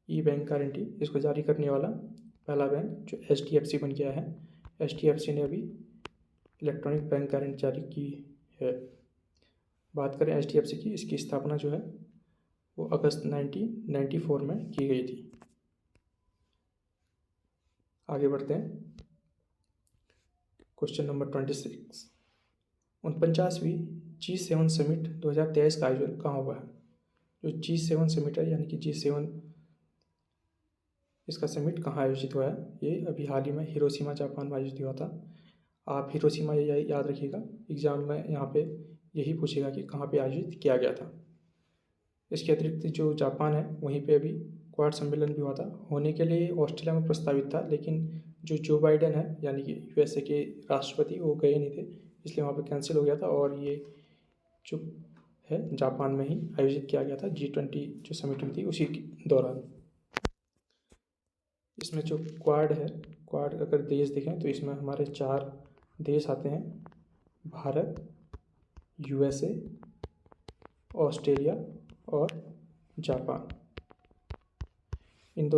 Speaker 1: ई बैंक गारंटी इसको जारी करने वाला पहला बैंक जो HDFC बन गया है। HDFC ने अभी इलेक्ट्रॉनिक बैंक गारंटी जारी की है। बात करें HDFC की, इसकी स्थापना जो है वो अगस्त 1994 में की गई थी। आगे बढ़ते हैं क्वेश्चन नंबर 26। 49वीं G7 समिट 2023 का आयोजन कहाँ हुआ है? जो G7 समिट है यानी कि G7 इसका समिट कहाँ आयोजित हुआ है? ये अभी हाल ही में हिरोशिमा जापान में आयोजित हुआ था। आप हिरोशिमा याद रखिएगा, एग्जाम में यहाँ पे यही पूछेगा कि कहाँ पे आयोजित किया गया था। इसके अतिरिक्त जो जापान है वहीं पे अभी क्वाड सम्मेलन भी हुआ था, होने के लिए ऑस्ट्रेलिया में प्रस्तावित था लेकिन जो जो बाइडेन है यानी कि USA के राष्ट्रपति वो गए नहीं थे इसलिए वहाँ पे कैंसिल हो गया था और ये जो है जापान में ही आयोजित किया गया था। G20 जो समिट हुई थी उसी के दौरान। इसमें जो क्वाड है, क्वाड अगर देश देखें तो इसमें हमारे 4 देश आते हैं, भारत, USA, ऑस्ट्रेलिया और जापान। इन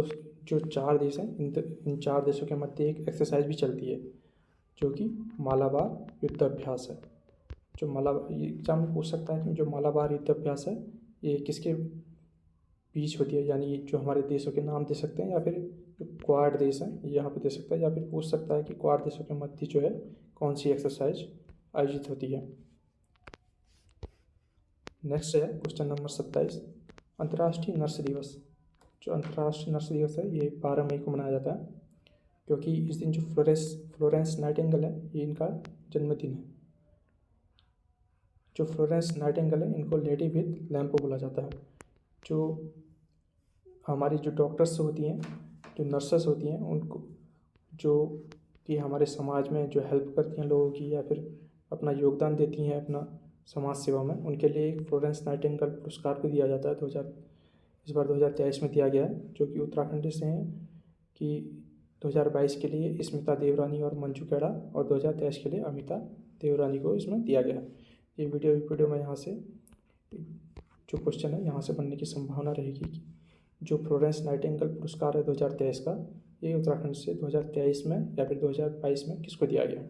Speaker 1: जो 4 देश हैं इन 4 देशों के मध्य एक एक्सरसाइज भी चलती है जो कि मालाबार युद्ध अभ्यास है। जो एग्जाम में पूछ सकता है कि जो मालाबार युद्ध अभ्यास है ये किसके बीच होती है, यानी जो हमारे देशों के नाम दे सकते हैं या फिर जो क्वाड देश हैं यहाँ पे दे सकता है, या फिर पूछ सकता है कि क्वाड देशों के मध्य जो है कौन सी एक्सरसाइज आयोजित होती है। नेक्स्ट है क्वेश्चन नंबर 27। अंतर्राष्ट्रीय नर्स दिवस। जो अंतर्राष्ट्रीय नर्स दिवस है ये 12 मई को मनाया जाता है क्योंकि इस दिन जो फ्लोरेंस नाइटिंगेल है ये इनका जन्मदिन है। जो फ्लोरेंस नाइटिंगेल है इनको लेडी विथ लैंप बोला जाता है। जो हमारी जो डॉक्टर्स होती हैं, जो नर्सेस होती हैं, उनको जो कि हमारे समाज में जो हेल्प करती हैं लोगों की या फिर अपना योगदान देती हैं अपना समाज सेवा में, उनके लिए एक फ्लोरेंस नाइटिंगेल पुरस्कार भी दिया जाता है। इस बार 2023 में दिया गया है, जो कि उत्तराखंड से हैं। कि 2022 के लिए स्मिता देवरानी और मंजू कैड़ा, और 2023 के लिए अमिता देवरानी को इसमें दिया गया है। ये वीडियो में यहाँ से जो क्वेश्चन है यहाँ से बनने की संभावना रहेगी कि जो फ्लोरेंस नाइटिंगेल पुरस्कार है 2023 का, ये उत्तराखंड से 2023 में या फिर 2022 में किसको दिया गया।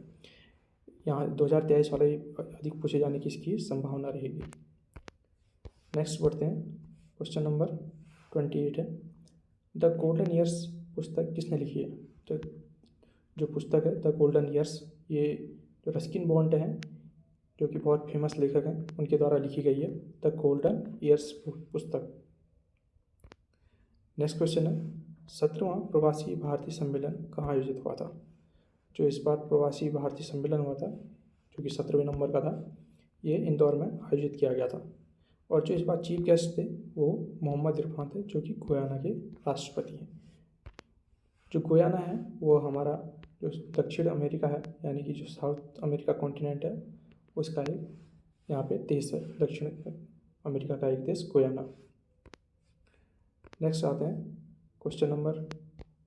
Speaker 1: यहाँ 2023 वाले अधिक पूछे जाने की इसकी संभावना रहेगी। नेक्स्ट बढ़ते हैं, क्वेश्चन नंबर 28 है, द गोल्डन ईयर्स पुस्तक किसने लिखी है। तो जो पुस्तक है द गोल्डन ईयर्स, ये जो रस्किन बॉन्ड हैं, जो कि बहुत फेमस लेखक हैं, उनके द्वारा लिखी गई है द गोल्डन ईयर्स पुस्तक। नेक्स्ट क्वेश्चन है, 17वां प्रवासी भारतीय सम्मेलन कहाँ आयोजित हुआ था। जो इस बार प्रवासी भारतीय सम्मेलन हुआ था, जो कि 17वें नंबर का था, ये इंदौर में आयोजित किया गया था। और जो इस बार चीफ गेस्ट थे वो मोहम्मद इरफान थे, जो कि गुयाना के राष्ट्रपति हैं। जो गुयाना है वो हमारा जो दक्षिण अमेरिका है, यानी कि जो साउथ अमेरिका कॉन्टिनेंट है, उसका एक यहाँ पे देश है, दक्षिण अमेरिका का एक देश गुयाना। नेक्स्ट आते हैं क्वेश्चन नंबर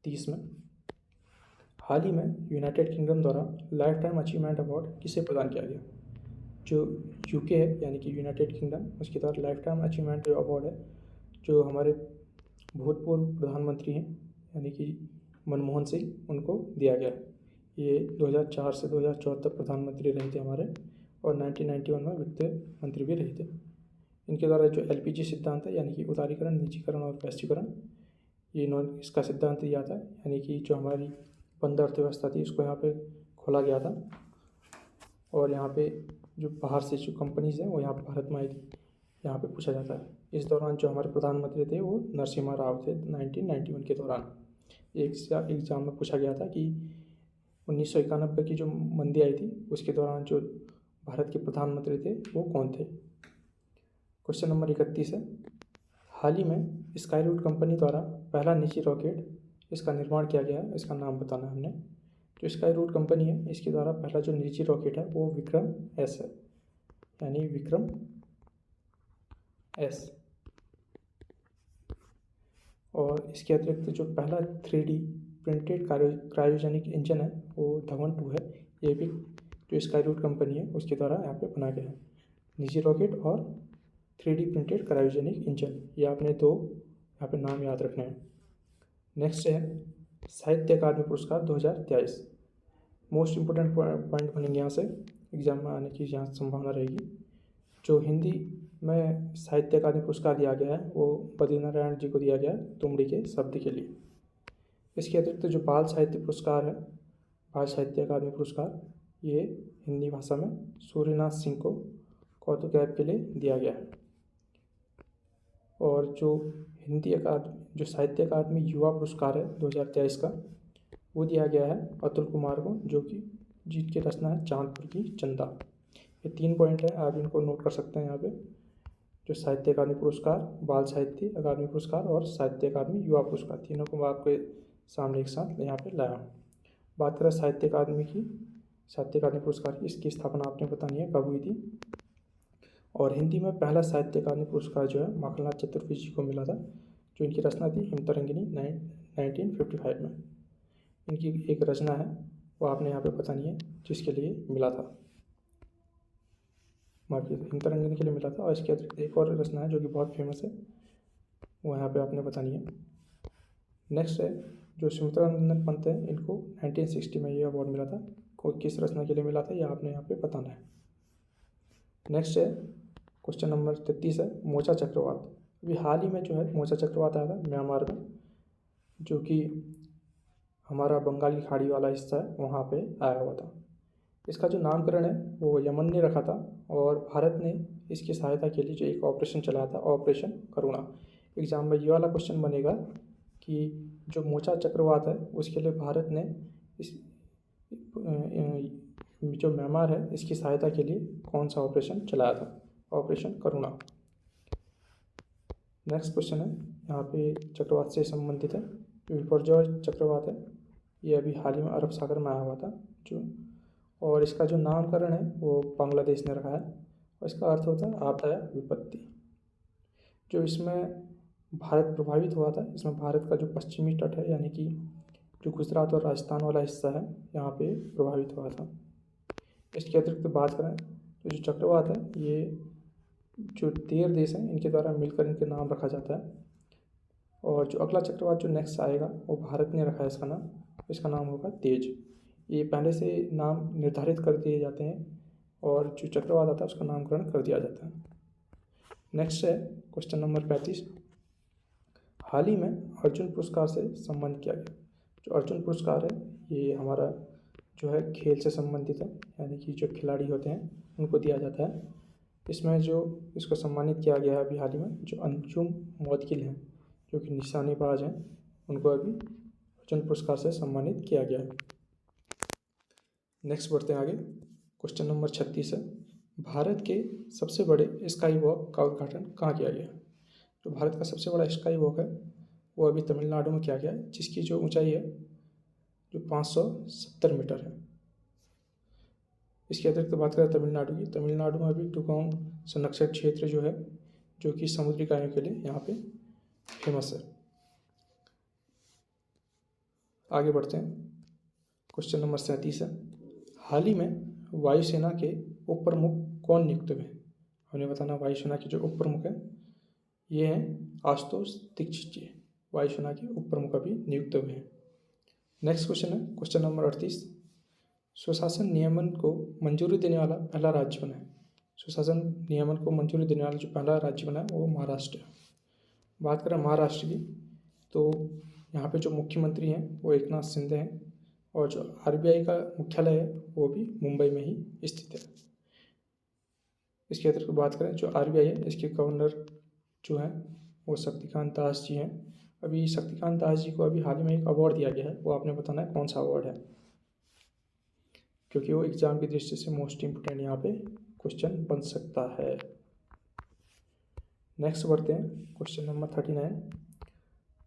Speaker 1: 30 में, हाल ही में यूनाइटेड किंगडम द्वारा लाइफ टाइम अचीवमेंट अवार्ड किसे प्रदान किया गया। जो यूके है, यानी कि यूनाइटेड किंगडम, उसके द्वारा लाइफ टाइम अचीवमेंट जो अवार्ड है, जो हमारे भूतपूर्व प्रधानमंत्री हैं, यानी कि मनमोहन सिंह, उनको दिया गया। ये 2004 से 2014 तक प्रधानमंत्री रहे थे हमारे, और 1991 में वित्त मंत्री भी रहे थे। इनके द्वारा जो LPG सिद्धांत है, यानी कि उदारीकरण, निजीकरण और वैश्वीकरण, इसका सिद्धांत दिया था, यानी कि जो हमारी बंद अर्थव्यवस्था थी उसको यहाँ पे खोला गया था। और यहाँ पे जो बाहर से जो कंपनीज़ हैं वो यहाँ पे भारत में आई थी, यहाँ पे पूछा जाता है। इस दौरान जो हमारे प्रधानमंत्री थे वो नरसिम्हा राव थे 1991 के दौरान। एक एग्जाम में पूछा गया था कि 1991 की जो मंदी आई थी उसके दौरान जो भारत के प्रधानमंत्री थे वो कौन थे। क्वेश्चन नंबर 31 है, हाल ही में स्काई रूट कंपनी द्वारा पहला निजी रॉकेट इसका निर्माण किया गया है, इसका नाम बताना है हमने। जो स्काई रूट कंपनी है इसके द्वारा पहला जो निजी रॉकेट है वो विक्रम-S है, यानी विक्रम-S। और इसके अतिरिक्त जो पहला 3D प्रिंटेड क्रायोजेनिक इंजन है वो धवन 2 है। ये भी जो स्काई रूट कंपनी है उसके द्वारा यहाँ पे बनाया गया है, निजी रॉकेट और 3D प्रिंटेड क्रायोजेनिक इंजन। ये आपने दो यहाँ पे नाम याद रखने हैं। नेक्स्ट है साहित्य अकादमी पुरस्कार 2023। मोस्ट इम्पोर्टेंट पॉइंट बनेंगे यहाँ से, एग्जाम में आने की यहाँ संभावना रहेगी। जो हिंदी में साहित्य अकादमी पुरस्कार दिया गया है वो बद्रीनारायण जी को दिया गया है तुमड़ी के शब्द के लिए। इसके अतिरिक्त जो बाल साहित्य पुरस्कार है, बाल साहित्य अकादमी पुरस्कार, ये हिंदी भाषा में सूर्यनाथ सिंह को कौतुक ऐप के लिए दिया गया है। और जो जो साहित्य अकादमी युवा पुरस्कार है 2023 का, वो दिया गया है अतुल कुमार को, जो कि जिनकी रचना है चांदपुर की चंदा। ये 3 पॉइंट है, आप इनको नोट कर सकते हैं यहाँ पे। जो साहित्य अकादमी पुरस्कार, बाल साहित्य अकादमी पुरस्कार और साहित्य अकादमी युवा पुरस्कार, तीनों को मैं आपके सामने एक साथ यहाँ पे लाया हूँ। बात करें साहित्य अकादमी पुरस्कार की, इसकी स्थापना आपने बतानी है कब हुई थी। और हिंदी में पहला साहित्य अकादमी पुरस्कार जो है माखनलाल चतुर्वेदी जी को मिला था, जो इनकी रचना थी हिमतरंगिनी 1955 में। इनकी एक रचना है वो आपने यहाँ पे बतानी है जिसके लिए मिला था, हिमतरंगिनी के लिए मिला था। और इसके अतिरिक्त एक और रचना है जो कि बहुत फेमस है, वो यहाँ पे आपने बतानी है। नेक्स्ट है जो सुमित्रा नंदन पंत है, इनको 1960 में ये अवार्ड मिला था। किस रचना के लिए मिला था ये आपने यहाँ पे बताना है। नेक्स्ट है क्वेश्चन नंबर 33 है, मोचा चक्रवात। अभी हाल ही में जो है मोचा चक्रवात आया था म्यांमार में, जो कि हमारा बंगाल की खाड़ी वाला हिस्सा है वहाँ पे आया हुआ था। इसका जो नामकरण है वो यमन ने रखा था, और भारत ने इसकी सहायता के लिए जो एक ऑपरेशन चलाया था, ऑपरेशन करुणा। एग्जाम में ये वाला क्वेश्चन बनेगा कि जो मोचा चक्रवात है उसके लिए भारत ने जो म्यांमार है इसकी सहायता के लिए कौन सा ऑपरेशन चलाया था, ऑपरेशन करुणा। नेक्स्ट क्वेश्चन है यहाँ पे चक्रवात से संबंधित है, जो बिपरजॉय चक्रवात है ये अभी हाल ही में अरब सागर में आया हुआ था और इसका जो नामकरण है वो बांग्लादेश ने रखा है, और इसका अर्थ होता है आपदा या विपत्ति। जो इसमें भारत प्रभावित हुआ था, इसमें भारत का जो पश्चिमी तट है यानी कि जो गुजरात और राजस्थान वाला हिस्सा है यहाँ पे प्रभावित हुआ था। इसके अतिरिक्त बात करें तो जो चक्रवात है ये जो 13 देश हैं इनके द्वारा मिलकर इनके नाम रखा जाता है। और जो अगला चक्रवात जो नेक्स्ट आएगा वो भारत ने रखा है इसका नाम, इसका नाम होगा तेज। ये पहले से नाम निर्धारित कर दिए जाते हैं और जो चक्रवात आता है उसका नामकरण कर दिया जाता है। नेक्स्ट है क्वेश्चन नंबर 35। हाल ही में अर्जुन पुरस्कार से सम्मानित किया गया। जो अर्जुन पुरस्कार है ये हमारा जो है खेल से संबंधित है, यानी कि जो खिलाड़ी होते हैं उनको दिया जाता है। इसमें जो इसको सम्मानित किया गया है अभी हाल ही में जो अंजुम मौदगिल हैं जो कि निशानेबाज हैं, उनको अभी अर्जुन पुरस्कार से सम्मानित किया गया है। नेक्स्ट बढ़ते हैं आगे। क्वेश्चन नंबर 36 है, भारत के सबसे बड़े स्काई वॉक का उद्घाटन कहाँ किया गया? जो भारत का सबसे बड़ा स्काई वॉक है वो अभी तमिलनाडु में किया गया है, जिसकी जो ऊंचाई है जो 570 मीटर है। इसके अतिरिक्त बात करें तमिलनाडु की, तमिलनाडु में अभी डुगोंग संरक्षण क्षेत्र जो है जो कि समुद्री गायों के लिए यहाँ पे फेमस है। आगे बढ़ते हैं। क्वेश्चन नंबर 37 है, हाल ही में वायुसेना के उप प्रमुख कौन नियुक्त हुए? हमने बताना वायुसेना के जो उप प्रमुख हैं ये हैं आशुतोष दीक्षित जी, वायुसेना के उप प्रमुख अभी नियुक्त हुए हैं। नेक्स्ट क्वेश्चन है क्वेश्चन नंबर 38, स्वशासन नियमन को मंजूरी देने वाला पहला राज्य बना है। स्वशासन नियमन को मंजूरी देने वाला जो पहला राज्य बना है वो महाराष्ट्र है। बात करें महाराष्ट्र की तो यहाँ पे जो मुख्यमंत्री हैं वो एकनाथ शिंदे हैं और जो आरबीआई का मुख्यालय है वो भी मुंबई में ही स्थित है। इसके अतिरिक्त बात करें जो आरबीआई है इसके गवर्नर जो हैं वो शक्तिकांत दास जी हैं। अभी शक्तिकांत दास जी को अभी हाल ही में एक अवार्ड दिया गया है, वो आपने बताना है कौन सा अवार्ड है, क्योंकि वो एग्जाम की दृष्टि से मोस्ट इम्पोर्टेंट यहाँ पे क्वेश्चन बन सकता है। नेक्स्ट बढ़ते हैं क्वेश्चन नंबर 39,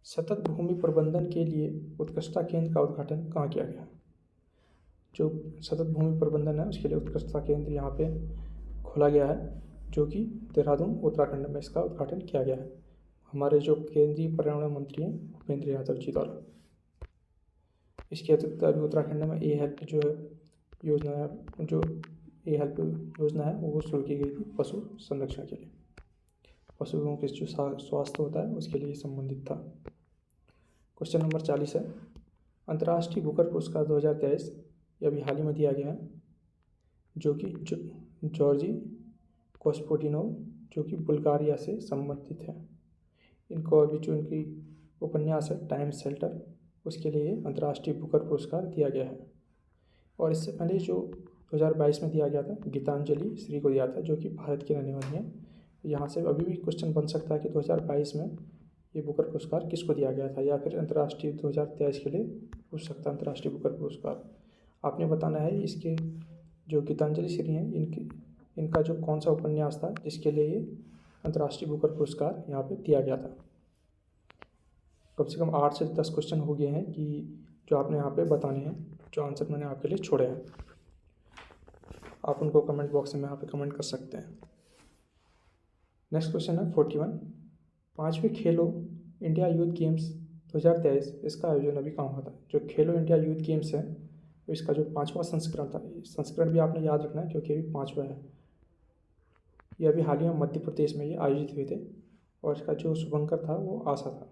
Speaker 1: सतत भूमि प्रबंधन के लिए उत्कृष्टता केंद्र का उद्घाटन कहाँ किया गया? जो सतत भूमि प्रबंधन है उसके लिए उत्कृष्टता केंद्र यहाँ पे खोला गया है जो कि देहरादून उत्तराखंड में इसका उद्घाटन किया गया है हमारे जो केंद्रीय पर्यावरण मंत्री हैं भूपेंद्र यादव जी द्वारा। इसके अतिरिक्त अभी उत्तराखंड में ए हेल्प जो है योजना है, जो ए हेल्प योजना है वो शुरू की गई थी पशु संरक्षण के लिए, पशुओं के जो स्वास्थ्य होता है उसके लिए संबंधित था। क्वेश्चन नंबर 40 है, अंतर्राष्ट्रीय बुकर पुरस्कार 2023 ये अभी हाल ही में दिया गया है जो कि जॉर्जी कोस्पोटिनोव जो कि बुल्गारिया से संबंधित है। इनको अभी जो इनकी उपन्यास है टाइम शेल्टर उसके लिए अंतर्राष्ट्रीय बुकर पुरस्कार दिया गया है। और इससे पहले जो 2022 में दिया गया था गीतांजलि श्री को दिया था जो कि भारत की रहने वाली हैं। यहाँ से अभी भी क्वेश्चन बन सकता है कि 2022 में ये बुकर पुरस्कार किसको दिया गया था, या फिर अंतर्राष्ट्रीय 2023 के लिए पूछ सकता है अंतर्राष्ट्रीय बुकर पुरस्कार। आपने बताना है इसके जो गीतांजलि श्री हैं इनका जो कौन सा उपन्यास था जिसके लिए ये अंतर्राष्ट्रीय बुकर पुरस्कार यहाँ पे दिया गया था। कम से कम 8 से 10 क्वेश्चन हो गए हैं कि जो आपने यहाँ पे बताने हैं, जो आंसर मैंने आपके लिए छोड़े हैं। आप उनको कमेंट बॉक्स में यहाँ पे कमेंट कर सकते हैं। नेक्स्ट क्वेश्चन है 41, 5वें खेलो इंडिया यूथ गेम्स 2023 इसका आयोजन अभी कहाँ हुआ था? जो खेलो इंडिया यूथ गेम्स है तो इसका जो 5वां संस्करण था, संस्करण भी आपने याद रखना है क्योंकि अभी 5वां है। ये अभी हाल ही में मध्य प्रदेश में ये आयोजित हुए थे और इसका जो शुभंकर था वो आशा था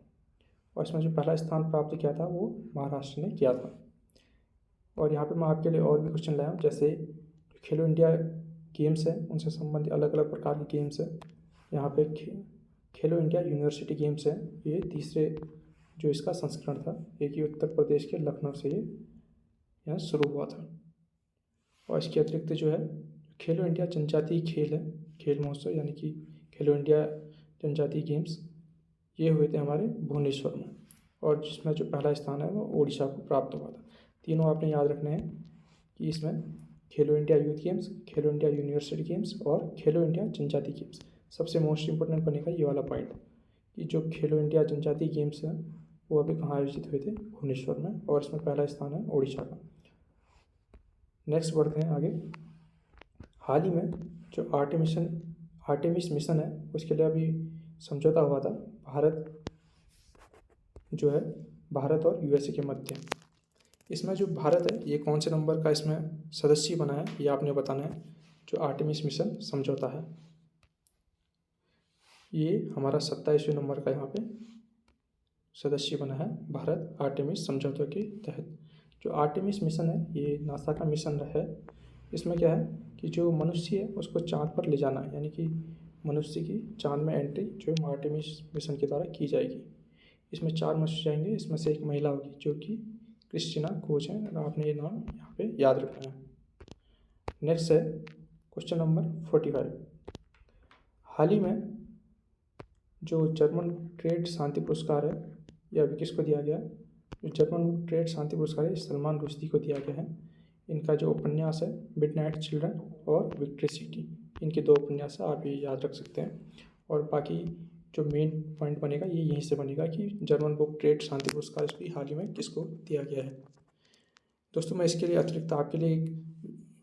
Speaker 1: और इसमें जो पहला स्थान प्राप्त किया था वो महाराष्ट्र ने किया था। और यहाँ पे मैं आपके लिए और भी क्वेश्चन लाया हूँ, जैसे खेलो इंडिया गेम्स है उनसे संबंधित अलग अलग प्रकार के गेम्स है। यहाँ पे खेलो इंडिया यूनिवर्सिटी गेम्स है, ये तीसरे जो इसका संस्करण था, एक ही उत्तर प्रदेश के लखनऊ से ये यहाँ शुरू हुआ था। और इसके अतिरिक्त जो है खेलो इंडिया जनजातीय खेल है, खेल महोत्सव यानी कि खेलो इंडिया जनजातीय गेम्स ये हुए थे हमारे भुवनेश्वर में और जिसमें जो पहला स्थान है वो उड़ीसा को प्राप्त हुआ था। तीनों आपने याद रखने हैं कि इसमें खेलो इंडिया यूथ गेम्स, खेलो इंडिया यूनिवर्सिटी गेम्स और खेलो इंडिया जनजातीय गेम्स। सबसे मोस्ट इम्पोर्टेंट बनेगा ये वाला पॉइंट कि जो खेलो इंडिया जनजातीय गेम्स हैं वो अभी कहाँ आयोजित हुए थे? भुवनेश्वर में, और इसमें पहला स्थान है उड़ीसा का। नेक्स्ट बढ़ते हैं आगे। हाल ही में जो आर्टेमिस मिशन है उसके लिए अभी समझौता हुआ था भारत और यूएसए के मध्य। इसमें जो भारत है ये कौन से नंबर का इसमें सदस्य बना है ये आपने बताना है। जो आर्टेमिस मिशन समझौता है ये हमारा 27वें नंबर का यहाँ पे सदस्य बना है भारत आर्टेमिस समझौते के तहत। जो आर्टेमिस मिशन है ये नासा का मिशन है। इसमें क्या है कि जो मनुष्य है उसको चाँद पर ले जाना है, यानी कि मनुष्य की चाँद में एंट्री जो आर्टेमिस मिशन के द्वारा की जाएगी। इसमें 4 मनुष्य जाएंगे, इसमें से एक महिला होगी जो कि क्रिस्टीना कोच है। आपने ये नाम यहाँ पे याद रखना है। नेक्स्ट है क्वेश्चन नंबर 45। हाल ही में जो जर्मन ट्रेड शांति पुरस्कार है यह अभी किसको दिया गया है? जो जर्मन ट्रेड शांति पुरस्कार है सलमान रुश्दी को दिया गया है। इनका जो उपन्यास है मिडनाइट चिल्ड्रन और विक्ट्री सिटी, इनके 2 उपन्यास है, आप ये याद रख सकते हैं। और बाकी जो मेन पॉइंट बनेगा ये यहीं से बनेगा कि जर्मन बुक ट्रेड शांति पुरस्कार इसकी हाल ही में किसको दिया गया है। दोस्तों मैं इसके लिए अतिरिक्त आपके लिए एक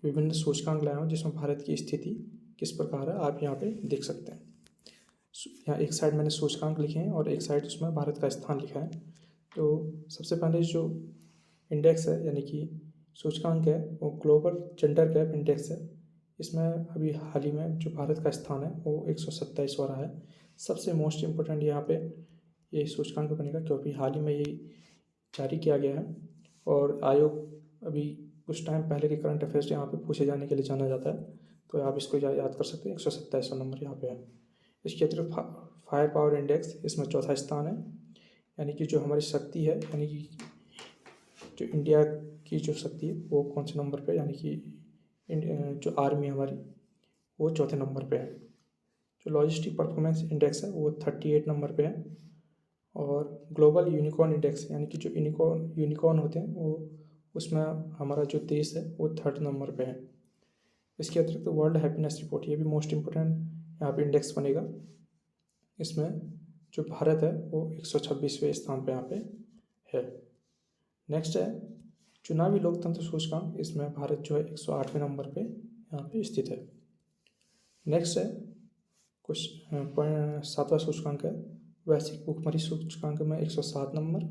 Speaker 1: विभिन्न सूचकांक लाया हूँ जिसमें भारत की स्थिति किस प्रकार है आप यहाँ पे देख सकते हैं। यहाँ एक साइड मैंने सूचकांक लिखे हैं और एक साइड उसमें भारत का स्थान लिखा है। तो सबसे पहले जो इंडेक्स है यानी कि सूचकांक है वो ग्लोबल जेंडर गैप इंडेक्स है। इसमें अभी हाल ही में जो भारत का स्थान है वो 127वां रहा है। सबसे मोस्ट इम्पोर्टेंट यहाँ पे ये सूचकांक बनेगा क्योंकि हाल ही में ये जारी किया गया है और आयोग अभी कुछ टाइम पहले के करंट अफेयर्स यहाँ पे पूछे जाने के लिए जाना जाता है, तो आप इसको याद कर सकते हैं। 127वां नंबर यहाँ पे है। इसके अतिरिक्त फायर पावर इंडेक्स इसमें 4था स्थान है, यानी कि जो हमारी शक्ति है यानी कि जो इंडिया की जो शक्ति है वो कौन से नंबर पे, यानी कि जो आर्मी हमारी वो 4थे नंबर पे है। जो लॉजिस्टिक परफॉर्मेंस इंडेक्स है वो 38 नंबर पे है। और ग्लोबल यूनिकॉर्न इंडेक्स यानी कि जो यूनिकॉर्न होते हैं वो उसमें हमारा जो देश है वो 3rd नंबर पे है। इसके अतिरिक्त वर्ल्ड हैप्पीनेस रिपोर्ट ये भी मोस्ट इम्पोर्टेंट यहाँ पे इंडेक्स बनेगा। इसमें जो भारत है वो 126वें स्थान पे यहाँ पे है। नेक्स्ट है चुनावी लोकतंत्र सूचकांक, इसमें भारत जो है 108वें नंबर पे यहाँ पे स्थित है। नेक्स्ट है कुछ 7वां सूचकांक है वैश्विक भुखमरी सूचकांक में 107 नंबर।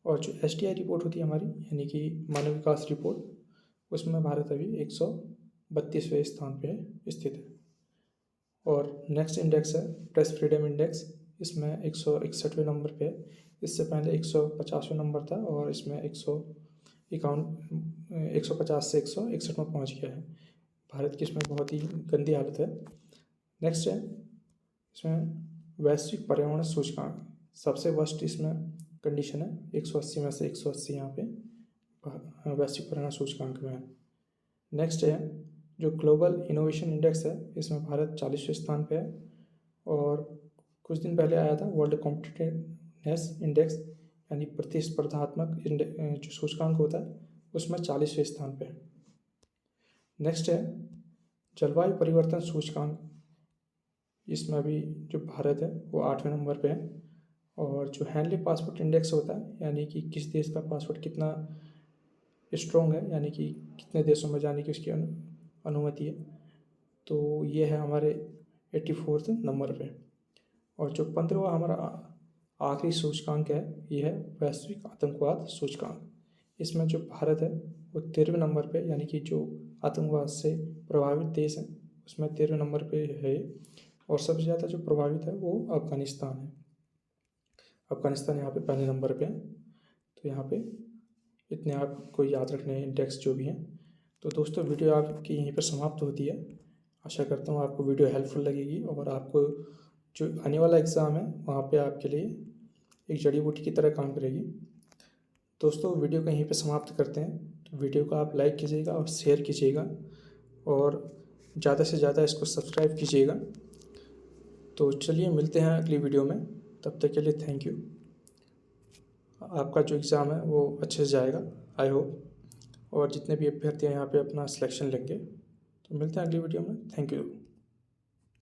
Speaker 1: और जो STI रिपोर्ट होती है हमारी यानी कि मानव विकास रिपोर्ट उसमें भारत अभी 132वें स्थान पे स्थित है। और नेक्स्ट इंडेक्स है प्रेस फ्रीडम इंडेक्स, इसमें 161वें नंबर पे है। इससे पहले 150वें नंबर था और इसमें 150 से 161 में पहुँच गया है। भारत की इसमें बहुत ही गंदी हालत है। नेक्स्ट है इसमें वैश्विक पर्यावरण सूचकांक, सबसे वर्स्ट इसमें कंडीशन है 180 में से 180 यहाँ पे वैश्विक पर्यावरण सूचकांक में है। नेक्स्ट है जो ग्लोबल इनोवेशन इंडेक्स है इसमें भारत 40वें स्थान पे है। और कुछ दिन पहले आया था वर्ल्ड कॉम्पिटिटिवनेस इंडेक्स यानी प्रतिस्पर्धात्मक जो सूचकांक होता है उसमें 40वें स्थान पे है। नेक्स्ट है जलवायु परिवर्तन सूचकांक, इसमें अभी जो भारत है वो 8वें नंबर पे है। और जो हैंडली पासपोर्ट इंडेक्स होता है यानी कि किस देश का पासपोर्ट कितना स्ट्रॉन्ग है यानी कि कितने देशों में जाने की उसकी अनुमति है, तो ये है हमारे 84वें नंबर पे। और जो 15वां हमारा आखिरी सूचकांक है ये है वैश्विक आतंकवाद सूचकांक। इसमें जो भारत है वो 13वें नंबर पे, यानी कि जो आतंकवाद से प्रभावित देश है उसमें 13वें नंबर पे है। और सबसे ज़्यादा जो प्रभावित है वो अफ़गानिस्तान है। अफ़गानिस्तान यहाँ पे पहले नंबर पे है। तो यहाँ पे इतने आपको याद रखने हैं इंडेक्स जो भी हैं। तो दोस्तों वीडियो आपकी यहीं पर समाप्त होती है। आशा करता हूँ आपको वीडियो हेल्पफुल लगेगी और आपको जो आने वाला एग्ज़ाम है वहाँ पे आपके लिए एक जड़ी बूटी की तरह काम करेगी। दोस्तों वीडियो को यहीं पे समाप्त करते हैं। तो वीडियो को आप लाइक कीजिएगा और शेयर कीजिएगा और ज़्यादा से ज़्यादा इसको सब्सक्राइब कीजिएगा। तो चलिए मिलते हैं अगली वीडियो में, तब तक के लिए थैंक यू। आपका जो एग्ज़ाम है वो अच्छे से जाएगा आई होप, और जितने भी अभ्यर्थी हैं यहाँ पे अपना सिलेक्शन लेंगे। तो मिलते हैं अगली वीडियो में, थैंक यू।